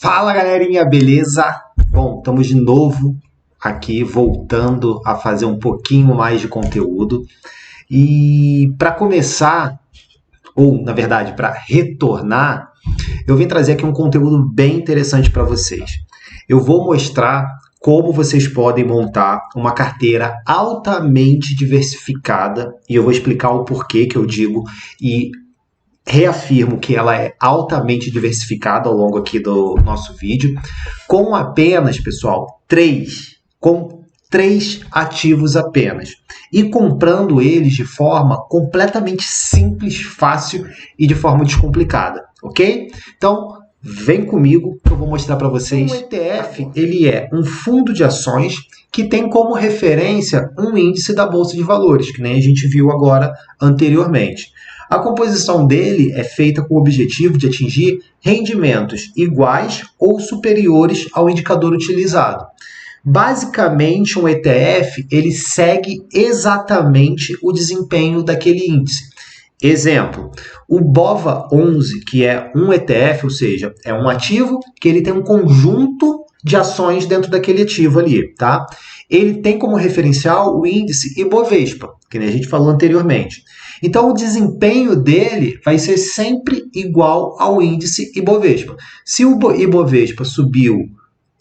Fala galerinha, beleza? Bom, estamos de novo aqui voltando a fazer um pouquinho mais de conteúdo e para começar, ou na verdade para retornar, eu vim trazer aqui um conteúdo bem interessante para vocês. Eu vou mostrar como vocês podem montar uma carteira altamente diversificada e eu vou explicar o porquê que eu digo e reafirmo que ela é altamente diversificada ao longo aqui do nosso vídeo, com apenas, pessoal, três ativos apenas. E comprando eles de forma completamente simples, fácil e de forma descomplicada, ok? Então, vem comigo que eu vou mostrar para vocês. O ETF, ele é um fundo de ações que tem como referência um índice da Bolsa de Valores, que nem a gente viu agora anteriormente. A composição dele é feita com o objetivo de atingir rendimentos iguais ou superiores ao indicador utilizado. Basicamente, um ETF ele segue exatamente o desempenho daquele índice. Exemplo, o BOVA11, que é um ETF, ou seja, é um ativo que ele tem um conjunto de ações dentro daquele ativo ali, tá? Ele tem como referencial o índice Ibovespa, que a gente falou anteriormente. Então, o desempenho dele vai ser sempre igual ao índice Ibovespa. Se o Ibovespa subiu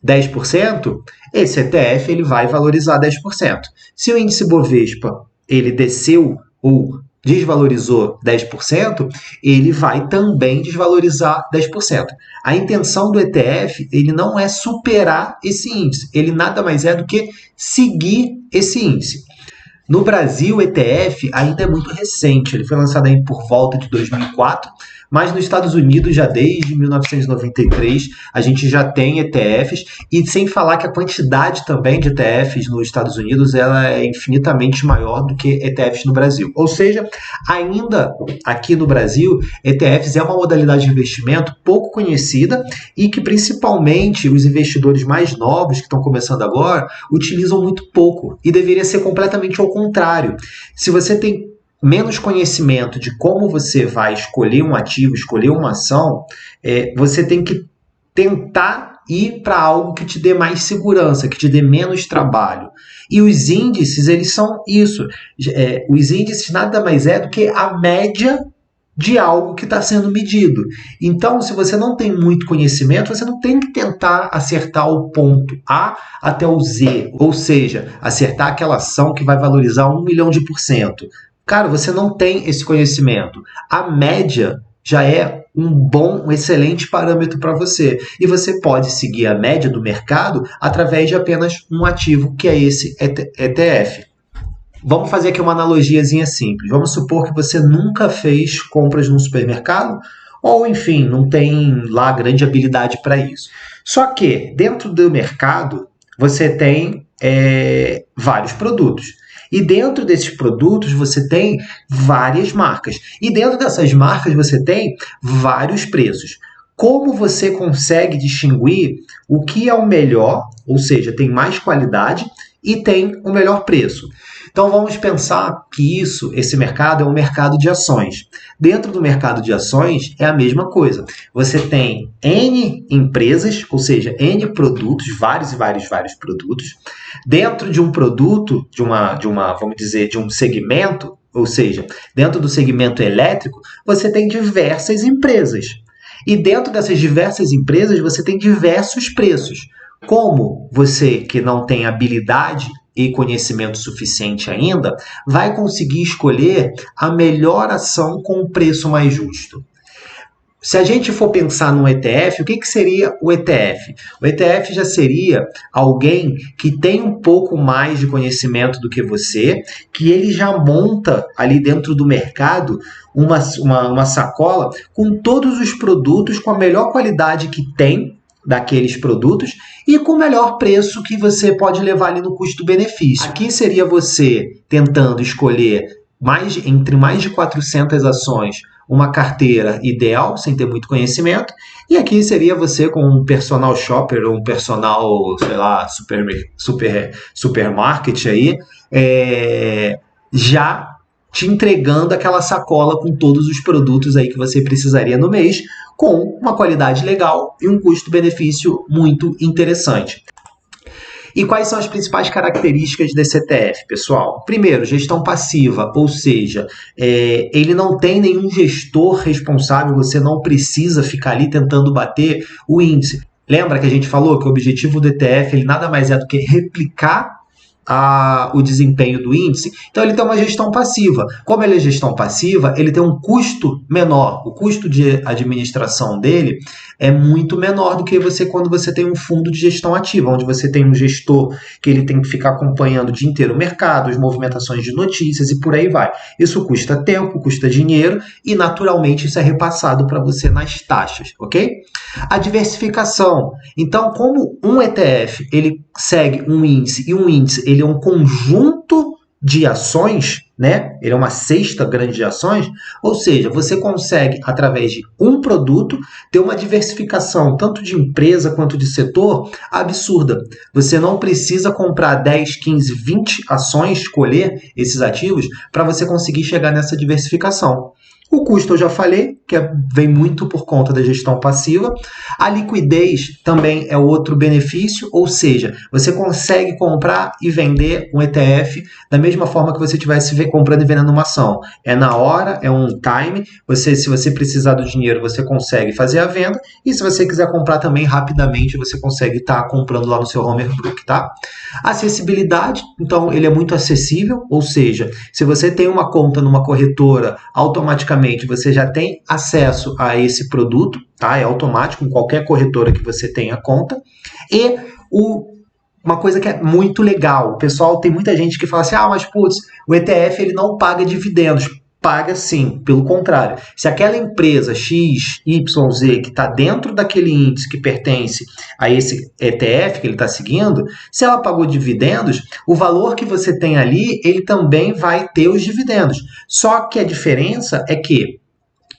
10%, esse ETF ele vai valorizar 10%. Se o índice Ibovespa ele desceu ou desvalorizou 10%, ele vai também desvalorizar 10%. A intenção do ETF ele não é superar esse índice, ele nada mais é do que seguir esse índice. No Brasil, o ETF ainda é muito recente, ele foi lançado aí por volta de 2004, mas nos Estados Unidos, já desde 1993, a gente já tem ETFs, e sem falar que a quantidade também de ETFs nos Estados Unidos ela é infinitamente maior do que ETFs no Brasil. Ou seja, ainda aqui no Brasil, ETFs é uma modalidade de investimento pouco conhecida e que principalmente os investidores mais novos que estão começando agora utilizam muito pouco, e deveria ser completamente ao contrário. Se você tem menos conhecimento de como você vai escolher um ativo, escolher uma ação, você tem que tentar ir para algo que te dê mais segurança, que te dê menos trabalho. E os índices, eles são isso. Os índices nada mais é do que a média de algo que está sendo medido. Então, se você não tem muito conhecimento, você não tem que tentar acertar o ponto A até o Z, ou seja, acertar aquela ação que vai valorizar 1 milhão de por cento. Cara, você não tem esse conhecimento. A média já é um excelente parâmetro para você. E você pode seguir a média do mercado através de apenas um ativo, que é esse ETF. Vamos fazer aqui uma analogiazinha simples. Vamos supor que você nunca fez compras no supermercado, ou enfim, não tem lá grande habilidade para isso. Só que dentro do mercado você tem vários produtos. E dentro desses produtos você tem várias marcas. E dentro dessas marcas você tem vários preços. Como você consegue distinguir o que é o melhor, ou seja, tem mais qualidade e tem o melhor preço? Então vamos pensar que esse mercado é um mercado de ações. Dentro do mercado de ações é a mesma coisa. Você tem N empresas, ou seja, N produtos, vários produtos. Dentro de um produto, vamos dizer, de um segmento, ou seja, dentro do segmento elétrico, você tem diversas empresas. E dentro dessas diversas empresas, você tem diversos preços. Como você que não tem habilidade e conhecimento suficiente ainda, vai conseguir escolher a melhor ação com o preço mais justo? Se a gente for pensar num ETF, o que seria o ETF? O ETF já seria alguém que tem um pouco mais de conhecimento do que você, que ele já monta ali dentro do mercado uma sacola com todos os produtos com a melhor qualidade que tem daqueles produtos e com o melhor preço que você pode levar ali no custo-benefício. Aqui seria você tentando escolher entre mais de 400 ações uma carteira ideal, sem ter muito conhecimento, e aqui seria você com um personal shopper ou um personal, sei lá, supermarket aí, já te entregando aquela sacola com todos os produtos aí que você precisaria no mês, com uma qualidade legal e um custo-benefício muito interessante. E quais são as principais características desse ETF, pessoal? Primeiro, gestão passiva, ou seja, ele não tem nenhum gestor responsável, você não precisa ficar ali tentando bater o índice. Lembra que a gente falou que o objetivo do ETF ele nada mais é do que replicar o desempenho do índice? Então ele tem uma gestão passiva. Como ele é gestão passiva, ele tem um custo menor. O custo de administração dele é muito menor do que quando você tem um fundo de gestão ativa, onde você tem um gestor que ele tem que ficar acompanhando o dia inteiro o mercado, as movimentações de notícias e por aí vai. Isso custa tempo, custa dinheiro e naturalmente isso é repassado para você nas taxas, ok? A diversificação. Então, como um ETF ele segue um índice e um índice ele é um conjunto de ações, né? Ele é uma cesta grande de ações, ou seja, você consegue, através de um produto, ter uma diversificação tanto de empresa quanto de setor absurda. Você não precisa comprar 10, 15, 20 ações, escolher esses ativos, para você conseguir chegar nessa diversificação. O custo eu já falei, que vem muito por conta da gestão passiva. A liquidez também é outro benefício, ou seja, você consegue comprar e vender um ETF da mesma forma que você estivesse comprando e vendendo uma ação. É na hora, é um time, se você precisar do dinheiro, você consegue fazer a venda, e se você quiser comprar também rapidamente, você consegue estar comprando lá no seu Homerbrook, tá? Acessibilidade, então ele é muito acessível, ou seja, se você tem uma conta numa corretora, automaticamente você já tem acesso a esse produto, tá? É automático em qualquer corretora que você tenha conta. E uma coisa que é muito legal, o pessoal, tem muita gente que fala assim, mas putz, o ETF ele não paga dividendos. Paga sim, pelo contrário. Se aquela empresa X, Y, Z que está dentro daquele índice que pertence a esse ETF que ele está seguindo, se ela pagou dividendos, o valor que você tem ali, ele também vai ter os dividendos. Só que a diferença é que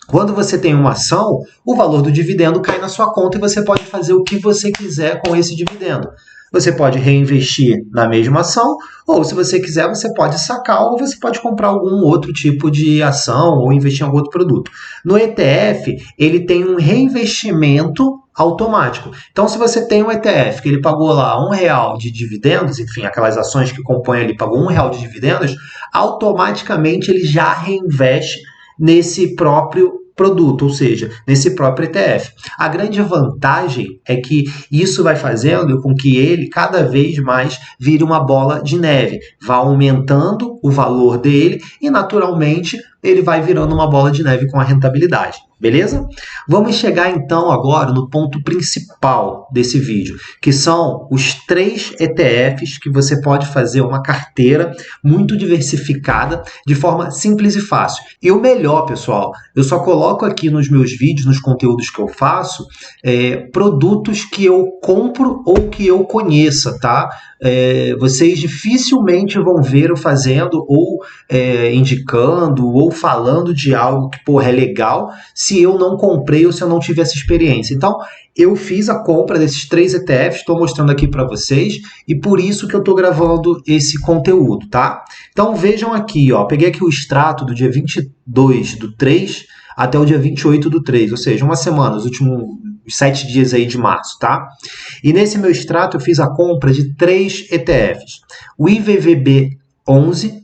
quando você tem uma ação, o valor do dividendo cai na sua conta e você pode fazer o que você quiser com esse dividendo. Você pode reinvestir na mesma ação, ou se você quiser, você pode sacar, ou você pode comprar algum outro tipo de ação, ou investir em algum outro produto. No ETF, ele tem um reinvestimento automático. Então, se você tem um ETF que ele pagou lá R$1 de dividendos, enfim, aquelas ações que compõem ali pagou R$1 de dividendos, automaticamente ele já reinveste nesse próprio produto, ou seja, nesse próprio ETF. A grande vantagem é que isso vai fazendo com que ele cada vez mais vire uma bola de neve, vá aumentando o valor dele e naturalmente ele vai virando uma bola de neve com a rentabilidade. Beleza? Vamos chegar então agora no ponto principal desse vídeo, que são os 3 ETFs que você pode fazer uma carteira muito diversificada de forma simples e fácil. E o melhor, pessoal, eu só coloco aqui nos meus vídeos, nos conteúdos que eu faço, produtos que eu compro ou que eu conheça, tá? Vocês dificilmente vão ver eu fazendo ou indicando ou falando de algo que, porra, é legal se eu não comprei ou se eu não tive essa experiência. Então, eu fiz a compra desses 3 ETFs, estou mostrando aqui para vocês, e por isso que eu estou gravando esse conteúdo, tá? Então, vejam aqui, ó, peguei aqui o extrato do dia 22/3 até o dia 28/3, ou seja, uma semana, os últimos 7 dias aí de março, tá? E nesse meu extrato eu fiz a compra de 3 ETFs, o IVVB 11,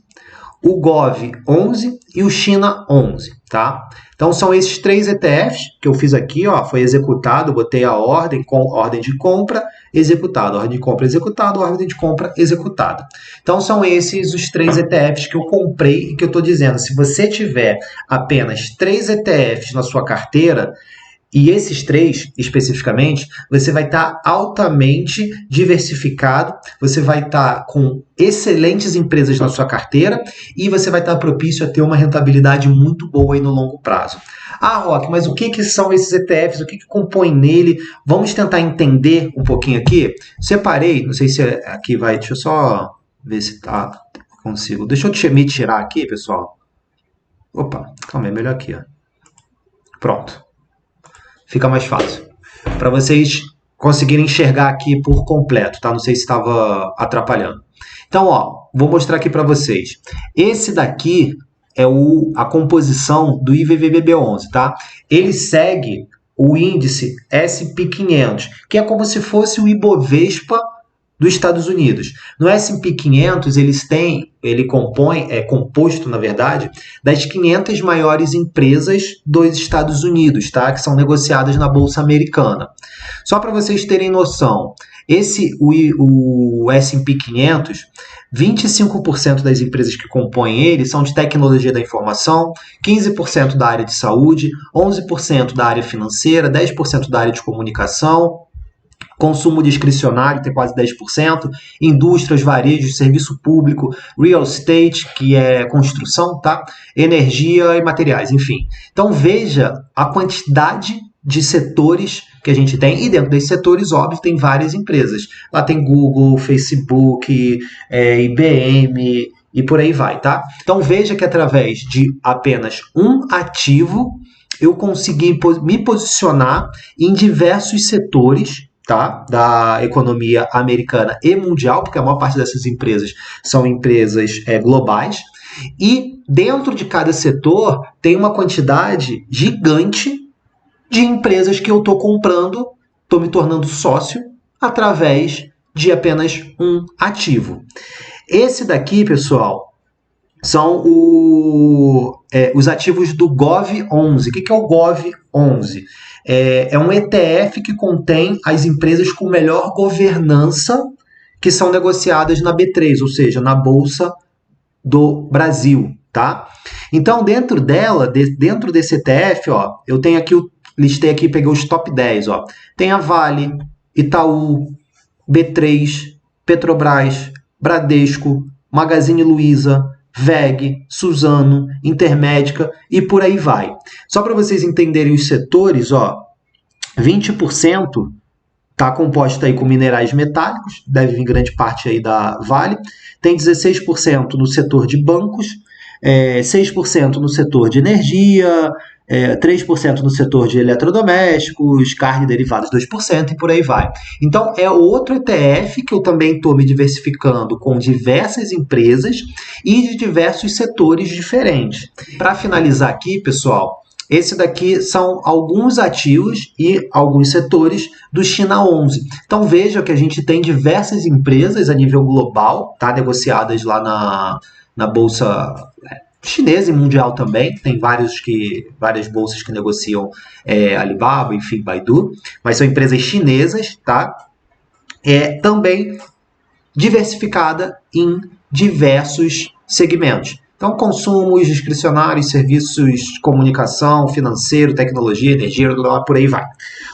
o GOV 11 e o China 11, tá? Então são esses 3 ETFs que eu fiz aqui, ó, foi executado, botei a ordem com ordem de compra executada, ordem de compra executada, ordem de compra executada. Então são esses os 3 ETFs que eu comprei e que eu estou dizendo, se você tiver apenas 3 ETFs na sua carteira, e esses 3, especificamente, você vai estar altamente diversificado, você vai estar com excelentes empresas na sua carteira e você vai estar propício a ter uma rentabilidade muito boa aí no longo prazo. Roque, mas o que são esses ETFs? O que compõe nele? Vamos tentar entender um pouquinho aqui. Separei, não sei se aqui vai, deixa eu só ver se consigo. Deixa eu me tirar aqui, pessoal. Opa, calma aí, melhor aqui, ó. Pronto. Fica mais fácil. Para vocês conseguirem enxergar aqui por completo, tá? Não sei se estava atrapalhando. Então, ó, vou mostrar aqui para vocês. Esse daqui é a composição do IVVBB11, tá? Ele segue o índice S&P 500, que é como se fosse o Ibovespa dos Estados Unidos. No S&P 500, ele compõe, é composto, na verdade, das 500 maiores empresas dos Estados Unidos, tá? Que são negociadas na Bolsa Americana. Só para vocês terem noção, o S&P 500, 25% das empresas que compõem ele são de tecnologia da informação, 15% da área de saúde, 11% da área financeira, 10% da área de comunicação, consumo discricionário tem quase 10%, indústrias, varejo, serviço público, real estate, que é construção, tá? Energia e materiais, enfim. Então veja a quantidade de setores que a gente tem, e dentro desses setores, óbvio, tem várias empresas. Lá tem Google, Facebook, IBM e por aí vai, tá? Então veja que através de apenas um ativo, eu consegui me posicionar em diversos setores, tá, da economia americana e mundial, porque a maior parte dessas empresas são empresas globais, e dentro de cada setor tem uma quantidade gigante de empresas que eu estou comprando, estou me tornando sócio através de apenas um ativo. Esse daqui, pessoal, são os ativos do Gov11. O que é o Gov11? É um ETF que contém as empresas com melhor governança que são negociadas na B3, ou seja, na Bolsa do Brasil, tá? Então, dentro desse ETF, ó, eu tenho aqui, listei aqui, peguei os top 10, ó. Tem a Vale, Itaú, B3, Petrobras, Bradesco, Magazine Luiza, VEG, Suzano, Intermédica e por aí vai. Só para vocês entenderem os setores, ó, 20% está composto aí com minerais metálicos, deve vir grande parte aí da Vale, tem 16% no setor de bancos, 6% no setor de energia, 3% no setor de eletrodomésticos, carne e derivados 2% e por aí vai. Então é outro ETF que eu também estou me diversificando com diversas empresas e de diversos setores diferentes. Para finalizar aqui, pessoal, esse daqui são alguns ativos e alguns setores do China 11. Então veja que a gente tem diversas empresas a nível global, tá, negociadas lá na Bolsa chinesa e mundial também, tem várias bolsas que negociam Alibaba, enfim, Baidu, mas são empresas chinesas, tá? Também diversificada em diversos segmentos. Então, consumos discricionários, serviços de comunicação, financeiro, tecnologia, energia, por aí vai,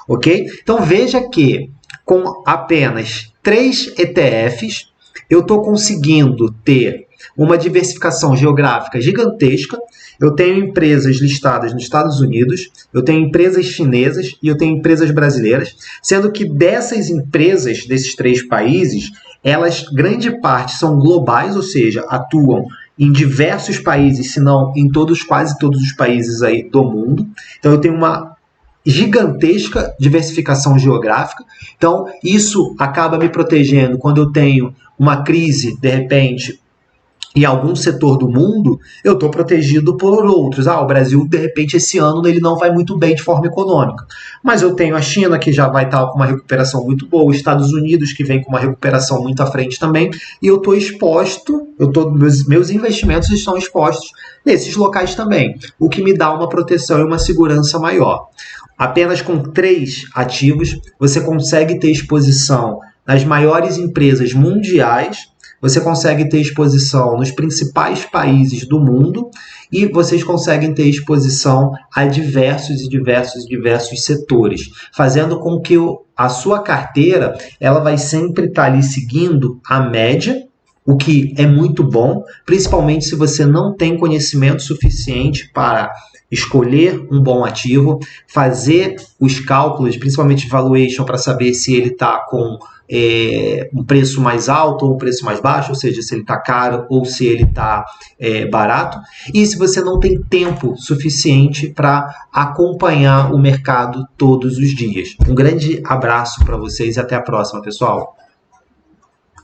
ok? Então, veja que com apenas 3 ETFs, eu estou conseguindo ter uma diversificação geográfica gigantesca. Eu tenho empresas listadas nos Estados Unidos, eu tenho empresas chinesas e eu tenho empresas brasileiras, sendo que dessas empresas, desses 3 países, elas, grande parte, são globais, ou seja, atuam em diversos países, se não em quase todos os países aí do mundo. Então eu tenho uma gigantesca diversificação geográfica. Então isso acaba me protegendo quando eu tenho uma crise, de repente, em algum setor do mundo, eu estou protegido por outros. O Brasil, de repente, esse ano ele não vai muito bem de forma econômica. Mas eu tenho a China, que já vai estar com uma recuperação muito boa, os Estados Unidos, que vem com uma recuperação muito à frente também, e eu estou exposto, meus investimentos estão expostos nesses locais também, o que me dá uma proteção e uma segurança maior. Apenas com 3 ativos, você consegue ter exposição nas maiores empresas mundiais, você consegue ter exposição nos principais países do mundo e vocês conseguem ter exposição a diversos setores, fazendo com que a sua carteira ela vai sempre estar ali seguindo a média, o que é muito bom, principalmente se você não tem conhecimento suficiente para escolher um bom ativo, fazer os cálculos, principalmente valuation, para saber se ele está com um preço mais alto ou um preço mais baixo, ou seja, se ele está caro ou se ele está barato, e se você não tem tempo suficiente para acompanhar o mercado todos os dias. Um grande abraço para vocês e até a próxima, pessoal!